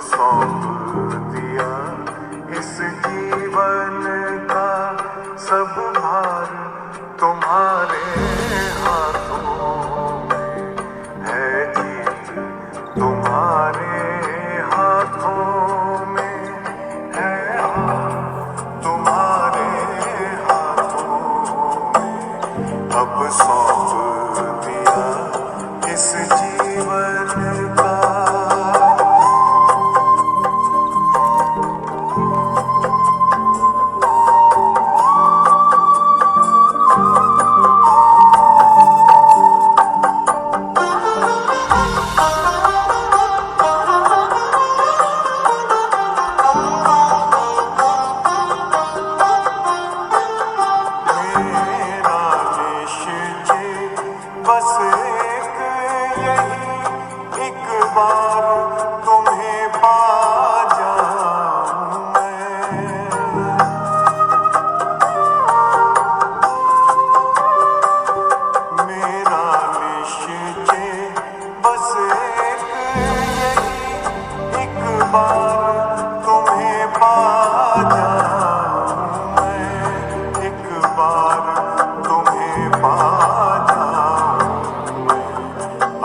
सौंप दिया इस जीवन का सब भार तुम्हारे हाथों में है जीत, तुम्हारे हाथों में है हार, तुम्हारे हाथों में अब सौंप दिया इस जीवन का। बस एक यही एक बार तुम्हें पा जाऊं मैं, मेरा निश्चय बस एक यही एक बार तुम्हें पा जाऊं मैं, एक बार तुम्हें पा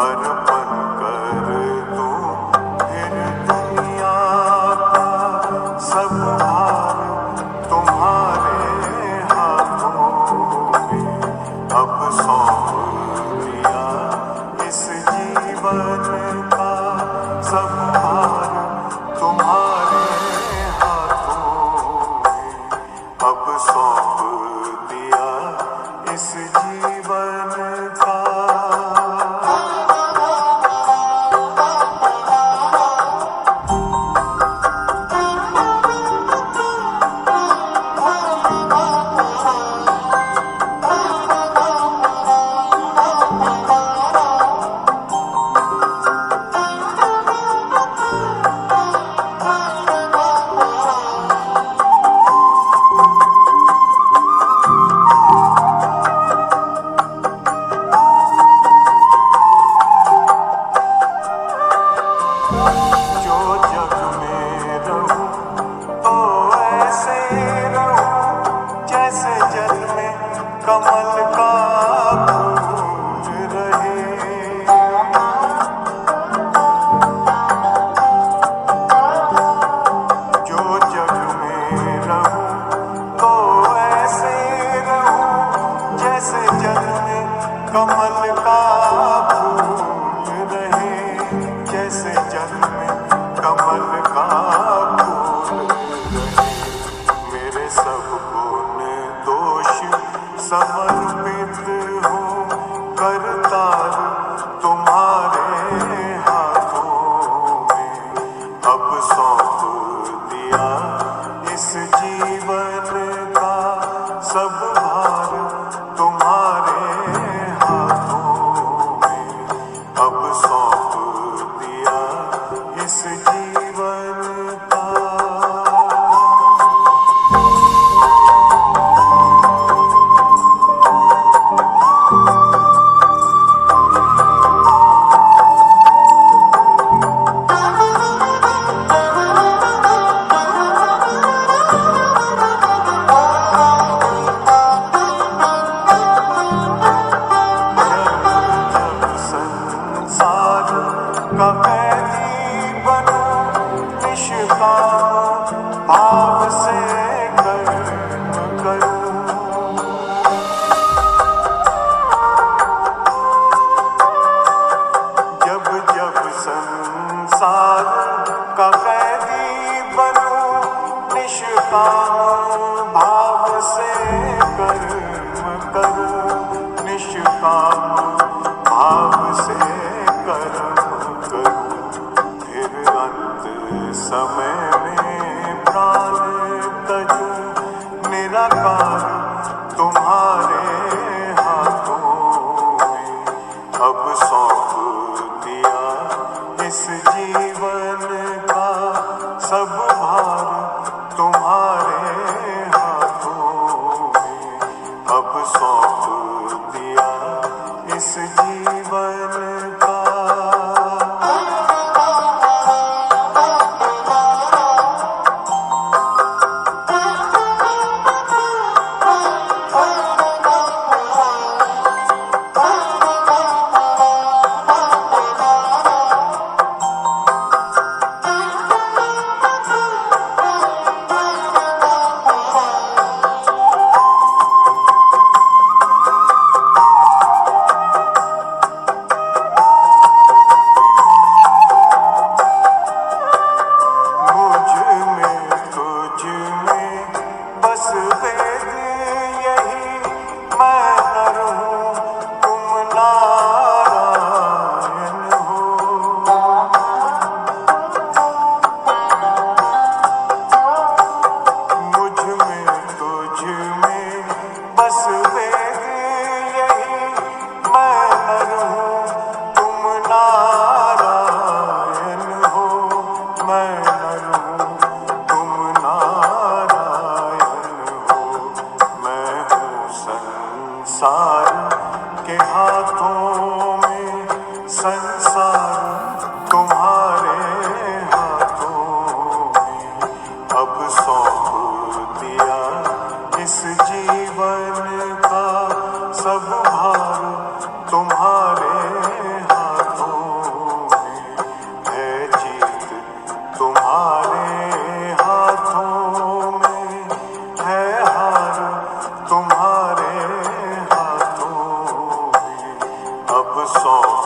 अर्पण कर दूं फिर दुनिया का सब भार तुम्हारे हाथों में अब सौंप दिया इस जीवन का सब भार तुम्हारे हाथों में अब सौंप दिया इस जीवन का। कमल का फूल रहे, जो जग में रहूं तो ऐसे रहूं जैसे जग में कमल का फूल रहे, जैसे जग में कमल का फूल रहे। मेरे सब गुण दोष समर्पित हो करतार तुम्हारे हाथों में अब सौंप दिया इस जीवन का सब भार तुम्हारे हाथों में अब सौंप दिया इस जीवन का। का कैदी बनूं निष्काम भाव से कर्म करूं, जब जब संसार का कैदी बनूं निष्काम भाव से कर्म करूं, निष्काम भाव से कर्म फिर अंत समय में प्राण तजूं निराकार तुम्हारे हाथों में अब सौंप दिया इस जीवन का सब भार तुम्हारे हाथों में अब सौंप दिया इस जीवन का। मैं नर हूँ तुम नारायण हो। मैं हूँ संसार के हाथों में, संसार तुम्हारे हाथों में। अब सौंप दिया इस जीवन का सब भार तुम्हारे हाथों में। है जीत तुम्हारे हाथों में, है हार तुम्हारे हाथों में। अब सौंप